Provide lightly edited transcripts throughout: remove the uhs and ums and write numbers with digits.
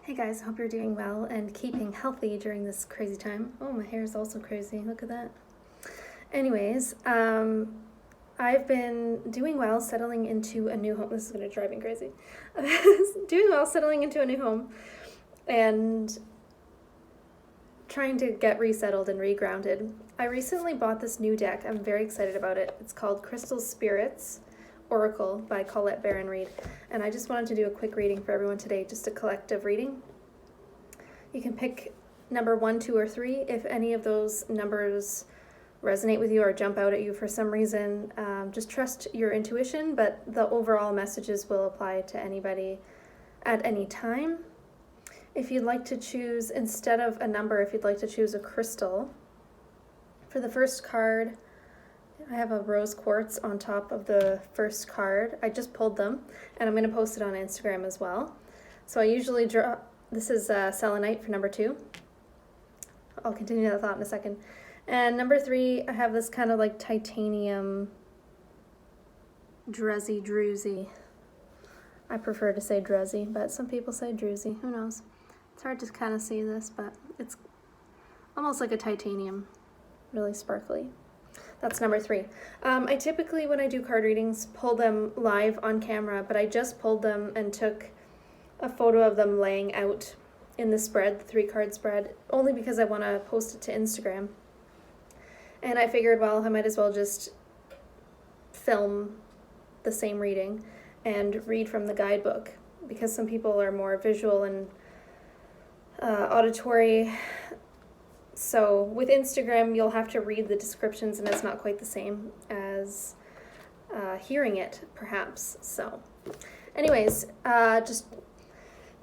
Hey guys, hope you're doing well and keeping healthy during this crazy time. Oh, my hair is also crazy. Look at that. Anyways, I've been doing well settling into a new home. This is going to drive me crazy. Doing well settling into a new home and trying to get resettled and regrounded. I recently bought this new deck. I'm very excited about it. It's called Crystal Spirits Oracle by Colette Baron-Reid, and I just wanted to do a quick reading for everyone today, just a collective reading. You can pick number 1, 2, or 3 if any of those numbers resonate with you or jump out at you for some reason. Just trust your intuition, but the overall messages will apply to anybody at any time. If you'd like to choose, instead of a number, if you'd like to choose a crystal, for the first card, I have a rose quartz on top of the first card. I just pulled them, and I'm going to post it on Instagram as well. So I usually draw, this is selenite for number 2. I'll continue that thought in a second. And number 3, I have this kind of like titanium druzy. I prefer to say druzy, but some people say druzy. Who knows? It's hard to kind of see this, but it's almost like a titanium, really sparkly. That's number 3. I typically, when I do card readings, pull them live on camera, but I just pulled them and took a photo of them laying out in the spread, the 3-card spread, only because I want to post it to Instagram. And I figured, well, I might as well just film the same reading and read from the guidebook, because some people are more visual and auditory. So with Instagram, you'll have to read the descriptions, and it's not quite the same as hearing it, perhaps. So anyways, just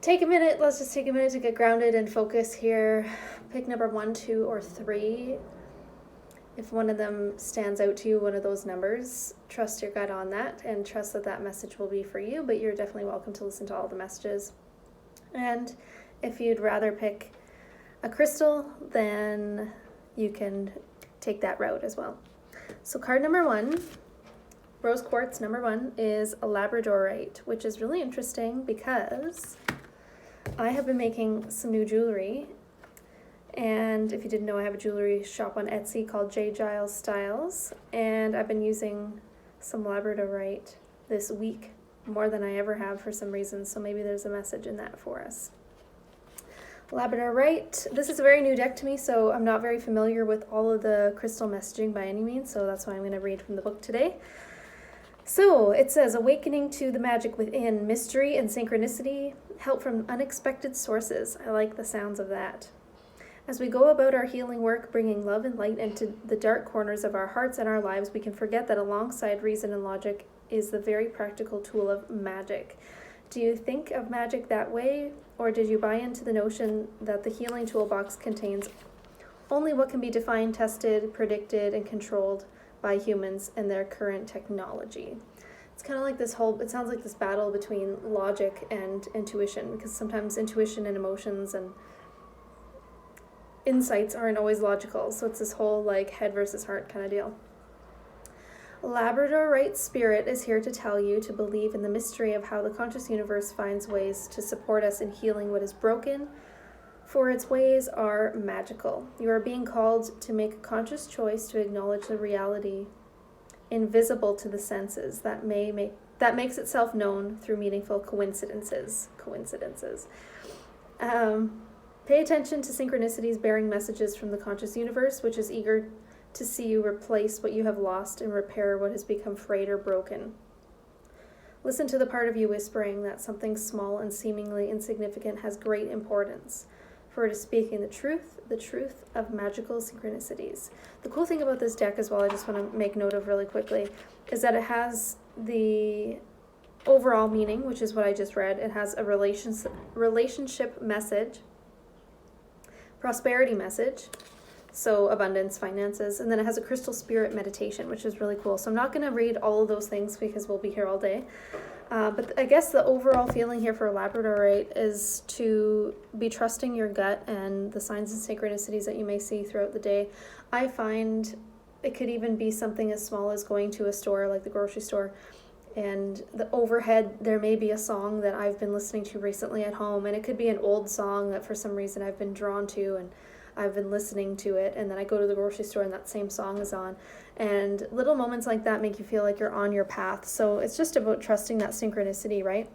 take a minute. Let's just take a minute to get grounded and focus here. Pick number 1, 2, or 3. If one of them stands out to you, one of those numbers, trust your gut on that and trust that that message will be for you, but you're definitely welcome to listen to all the messages. And if you'd rather pick a crystal, then you can take that route as well. So card number 1, rose quartz number 1, is a labradorite, which is really interesting because I have been making some new jewelry. And if you didn't know, I have a jewelry shop on Etsy called J. Giles Styles, and I've been using some labradorite this week, more than I ever have for some reason, so maybe there's a message in that for us. Labradorite, this is a very new deck to me, so I'm not very familiar with all of the crystal messaging by any means, so that's why I'm going to read from the book today. So it says, awakening to the magic within, mystery and synchronicity, help from unexpected sources. I like the sounds of that. As we go about our healing work, bringing love and light into the dark corners of our hearts and our lives, we can forget that alongside reason and logic is the very practical tool of magic. Do you think of magic that way, or did you buy into the notion that the healing toolbox contains only what can be defined, tested, predicted, and controlled by humans and their current technology? It's kind of like this whole, it sounds like this battle between logic and intuition, because sometimes intuition and emotions and insights aren't always logical, so it's this whole like head versus heart kind of deal. Labradorite spirit is here to tell you to believe in the mystery of how the conscious universe finds ways to support us in healing what is broken, for its ways are magical. You are being called to make a conscious choice to acknowledge the reality invisible to the senses that makes itself known through meaningful coincidences. Pay attention to synchronicities bearing messages from the conscious universe, which is eager to see you replace what you have lost and repair what has become frayed or broken. Listen to the part of you whispering that something small and seemingly insignificant has great importance, for it is speaking the truth of magical synchronicities. The cool thing about this deck as well, I just want to make note of really quickly, is that it has the overall meaning, which is what I just read. It has a relationship message, prosperity message, so abundance, finances, and then it has a crystal spirit meditation, which is really cool. So I'm not going to read all of those things because we'll be here all day. But I guess the overall feeling here for labradorite is to be trusting your gut and the signs and synchronicities that you may see throughout the day. I find it could even be something as small as going to a store like the grocery store And the overhead, there may be a song that I've been listening to recently at home, and it could be an old song that for some reason I've been drawn to, and I've been listening to it, and then I go to the grocery store and that same song is on. And little moments like that make you feel like you're on your path. So it's just about trusting that synchronicity, right?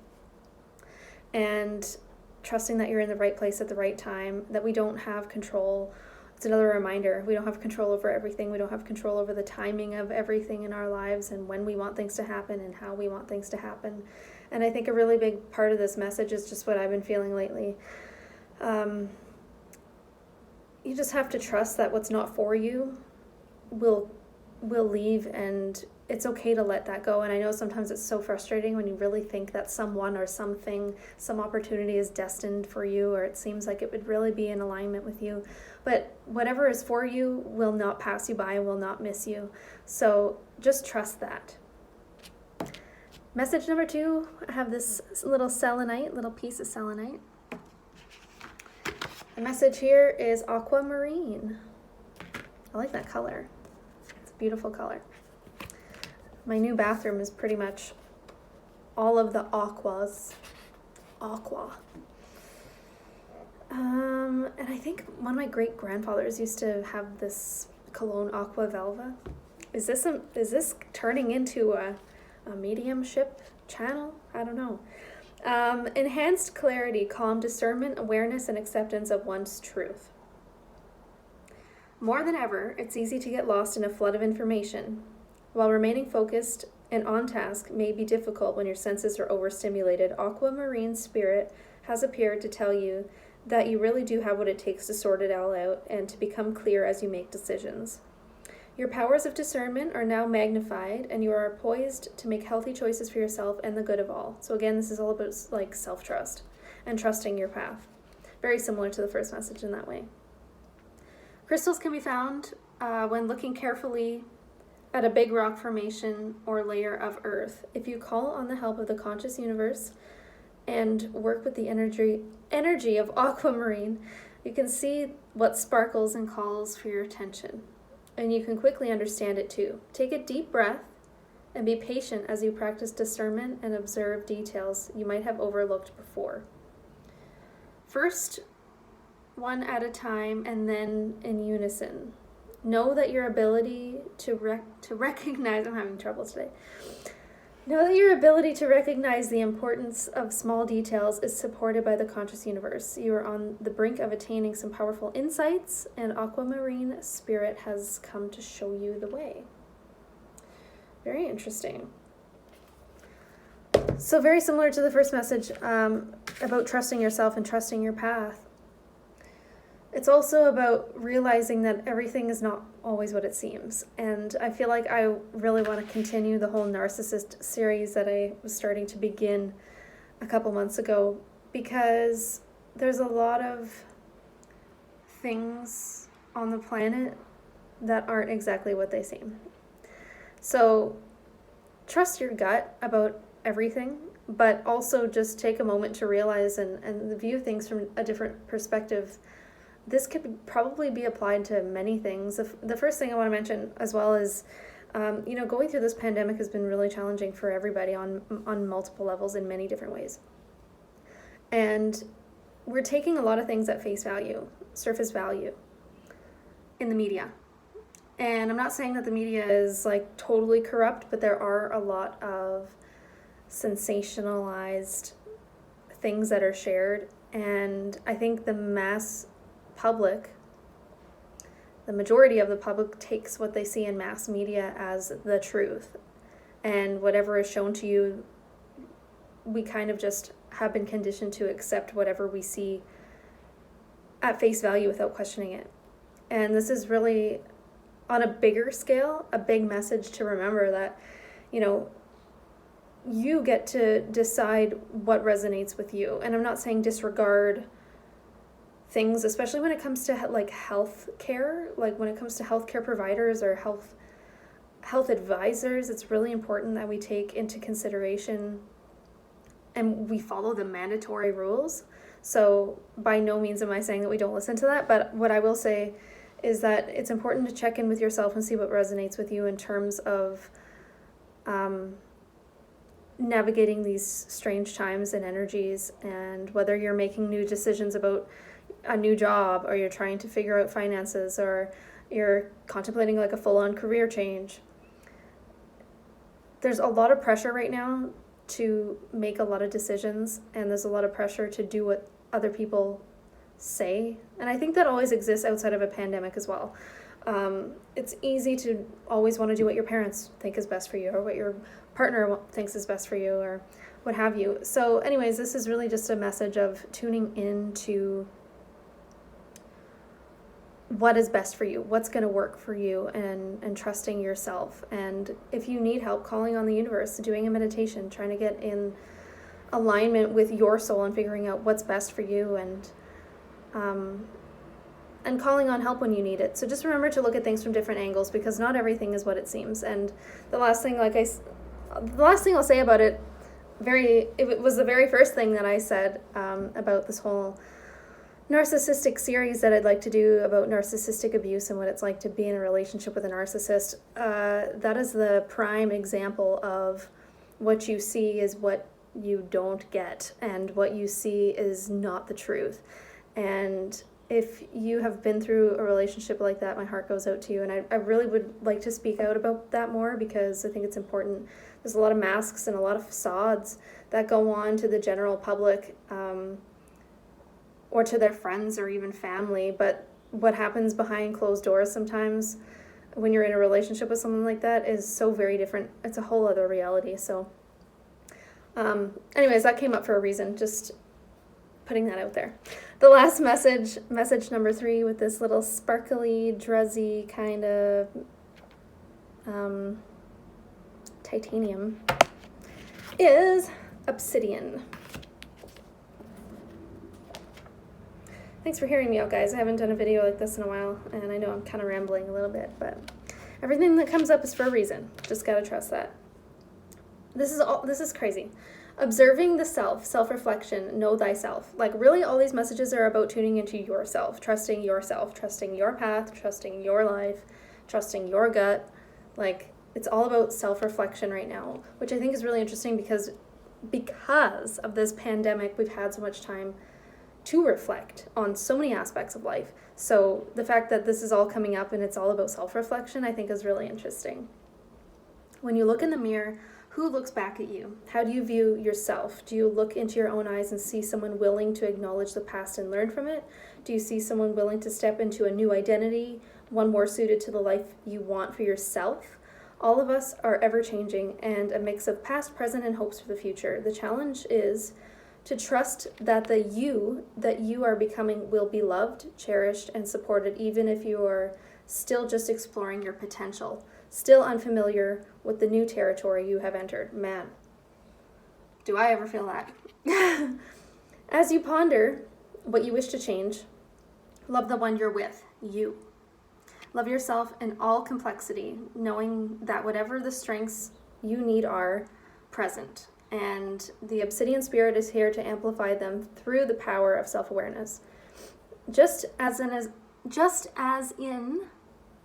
And trusting that you're in the right place at the right time, that we don't have control. It's another reminder, we don't have control over everything. We don't have control over the timing of everything in our lives and when we want things to happen and how we want things to happen. And I think a really big part of this message is just what I've been feeling lately. You just have to trust that what's not for you will leave, and it's okay to let that go. And I know sometimes it's so frustrating when you really think that someone or something, some opportunity is destined for you, or it seems like it would really be in alignment with you. But whatever is for you will not pass you by and will not miss you. So just trust that. Message number 2, I have this little piece of selenite. The message here is aquamarine. I like that color. It's a beautiful color. My new bathroom is pretty much all of the aquas. Aqua. And I think one of my great-grandfathers used to have this cologne, Aqua Velva. Is this turning into a mediumship channel? I don't know. Enhanced clarity, calm discernment, awareness, and acceptance of one's truth. More than ever, it's easy to get lost in a flood of information. While remaining focused and on task may be difficult when your senses are overstimulated, Aquamarine Spirit has appeared to tell you that you really do have what it takes to sort it all out and to become clear as you make decisions. Your powers of discernment are now magnified, and you are poised to make healthy choices for yourself and the good of all. So again, this is all about like self-trust and trusting your path. Very similar to the first message in that way. Crystals can be found when looking carefully at a big rock formation or layer of earth. If you call on the help of the conscious universe and work with the energy of aquamarine, you can see what sparkles and calls for your attention. And you can quickly understand it too. Take a deep breath and be patient as you practice discernment and observe details you might have overlooked before. First, one at a time, and then in unison. Know that your ability to recognize, I'm having trouble today. Know that your ability to recognize the importance of small details is supported by the conscious universe. You are on the brink of attaining some powerful insights, and Aquamarine Spirit has come to show you the way. Very interesting. So very similar to the first message about trusting yourself and trusting your path. It's also about realizing that everything is not always what it seems. And I feel like I really want to continue the whole narcissist series that I was starting to begin a couple months ago, because there's a lot of things on the planet that aren't exactly what they seem. So trust your gut about everything, but also just take a moment to realize and view things from a different perspective. This could probably be applied to many things. The first thing I want to mention as well is, going through this pandemic has been really challenging for everybody on multiple levels in many different ways. And we're taking a lot of things at face value, surface value, in the media. And I'm not saying that the media is like totally corrupt, but there are a lot of sensationalized things that are shared. And I think the public, the majority of the public takes what they see in mass media as the truth, and whatever is shown to you, we kind of just have been conditioned to accept whatever we see at face value without questioning it. And this is really, on a bigger scale, a big message to remember that, you get to decide what resonates with you. And I'm not saying disregard things, especially when it comes to like health care, like when it comes to healthcare providers or health advisors. It's really important that we take into consideration and we follow the mandatory rules. So by no means am I saying that we don't listen to that, but what I will say is that it's important to check in with yourself and see what resonates with you in terms of navigating these strange times and energies, and whether you're making new decisions about a new job, or you're trying to figure out finances, or you're contemplating like a full-on career change. There's a lot of pressure right now to make a lot of decisions, and there's a lot of pressure to do what other people say. And I think that always exists outside of a pandemic as well. It's easy to always want to do what your parents think is best for you, or what your partner thinks is best for you, or what have you. So anyways, this is really just a message of tuning into what is best for you, what's going to work for you, and trusting yourself. And if you need help, calling on the universe, doing a meditation, trying to get in alignment with your soul and figuring out what's best for you, and calling on help when you need it. So just remember to look at things from different angles, because not everything is what it seems. And the last thing I'll say about it, it was the very first thing that I said about this whole narcissistic series that I'd like to do about narcissistic abuse and what it's like to be in a relationship with a narcissist. That is the prime example of what you see is what you don't get, and what you see is not the truth. And if you have been through a relationship like that, my heart goes out to you. And I really would like to speak out about that more, because I think it's important. There's a lot of masks and a lot of facades that go on to the general public, or to their friends or even family. But what happens behind closed doors sometimes when you're in a relationship with someone like that is so very different. It's a whole other reality. So anyways, that came up for a reason, just putting that out there. The last message number 3, with this little sparkly, druzzy kind of titanium, is obsidian. Thanks for hearing me out, guys. I haven't done a video like this in a while, and I know I'm kind of rambling a little bit, but everything that comes up is for a reason. Just gotta trust that. This is crazy. Observing the self-reflection, know thyself. Like, really, all these messages are about tuning into yourself, trusting your path, trusting your life, trusting your gut. Like, it's all about self-reflection right now, which I think is really interesting, because of this pandemic, we've had so much time to reflect on so many aspects of life. So the fact that this is all coming up and it's all about self-reflection, I think is really interesting. When you look in the mirror, who looks back at you? How do you view yourself? Do you look into your own eyes and see someone willing to acknowledge the past and learn from it? Do you see someone willing to step into a new identity, one more suited to the life you want for yourself? All of us are ever-changing, and a mix of past, present, and hopes for the future. The challenge is to trust that the you that you are becoming will be loved, cherished, and supported, even if you are still just exploring your potential, still unfamiliar with the new territory you have entered. Man, do I ever feel that. As you ponder what you wish to change, love the one you're with, you. Love yourself in all complexity, knowing that whatever the strengths you need are present. And the Obsidian Spirit is here to amplify them through the power of self-awareness. Just as in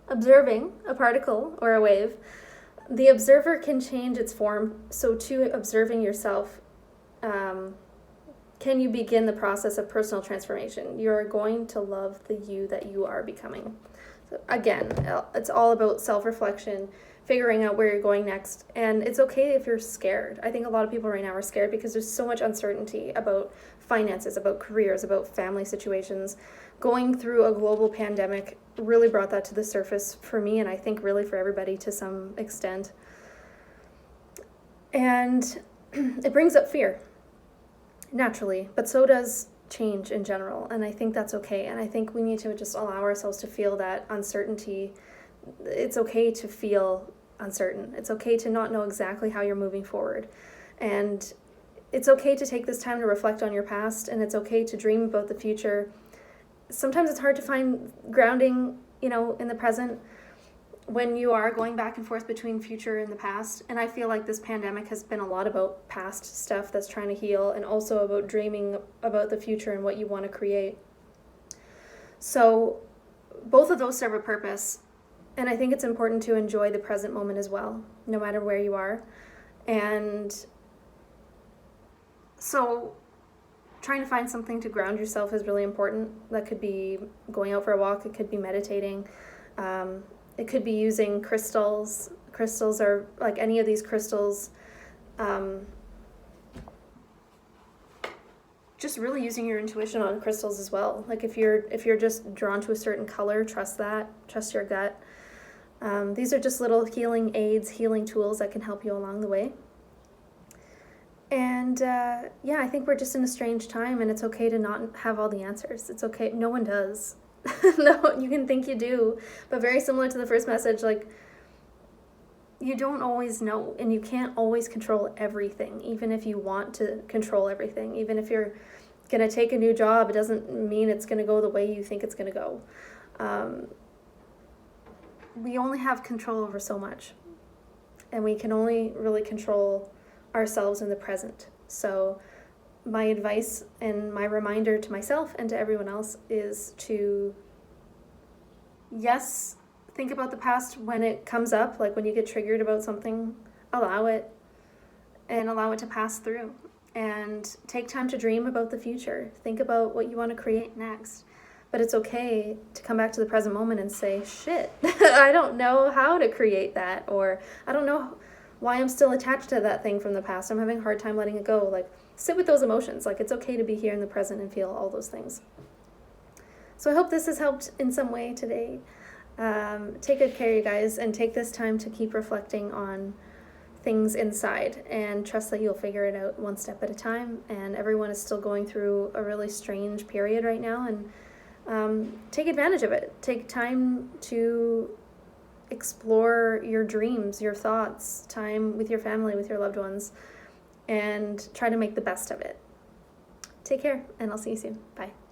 observing a particle or a wave, the observer can change its form. So too, observing yourself, can you begin the process of personal transformation? You're going to love the you that you are becoming. So again, it's all about self-reflection, figuring out where you're going next. And it's okay if you're scared. I think a lot of people right now are scared because there's so much uncertainty about finances, about careers, about family situations. Going through a global pandemic really brought that to the surface for me, and I think really for everybody to some extent. And it brings up fear, naturally, but so does change in general. And I think that's okay. And I think we need to just allow ourselves to feel that uncertainty. It's okay to feel uncertain. It's okay to not know exactly how you're moving forward. And it's okay to take this time to reflect on your past, and it's okay to dream about the future. Sometimes it's hard to find grounding, in the present when you are going back and forth between future and the past. And I feel like this pandemic has been a lot about past stuff that's trying to heal, and also about dreaming about the future and what you want to create. So both of those serve a purpose. And I think it's important to enjoy the present moment as well, no matter where you are. And So trying to find something to ground yourself is really important. That could be going out for a walk, it could be meditating, it could be using crystals. Crystals are like any of these crystals. Just really using your intuition on crystals as well. Like if you're just drawn to a certain color, trust that. Trust your gut. These are just little healing aids, healing tools that can help you along the way. And yeah, I think we're just in a strange time, and it's okay to not have all the answers. It's okay. No one does. No, you can think you do, but very similar to the first message, like, you don't always know, and you can't always control everything, even if you want to control everything. Even if you're going to take a new job, it doesn't mean it's going to go the way you think it's going to go. We only have control over so much, and we can only really control ourselves in the present. So my advice and my reminder to myself and to everyone else is to, yes, think about the past when it comes up, like when you get triggered about something, allow it and allow it to pass through. And take time to dream about the future. Think about what you want to create next. But it's okay to come back to the present moment and say, shit, I don't know how to create that, or I don't know why I'm still attached to that thing from the past. I'm having a hard time letting it go. Like, sit with those emotions. Like, it's okay to be here in the present and feel all those things. So I hope this has helped in some way today. Take good care, you guys, and take this time to keep reflecting on things inside, and trust that you'll figure it out one step at a time. And everyone is still going through a really strange period right now, and take advantage of it. Take time to explore your dreams, your thoughts, time with your family, with your loved ones, and try to make the best of it. Take care, and I'll see you soon. Bye.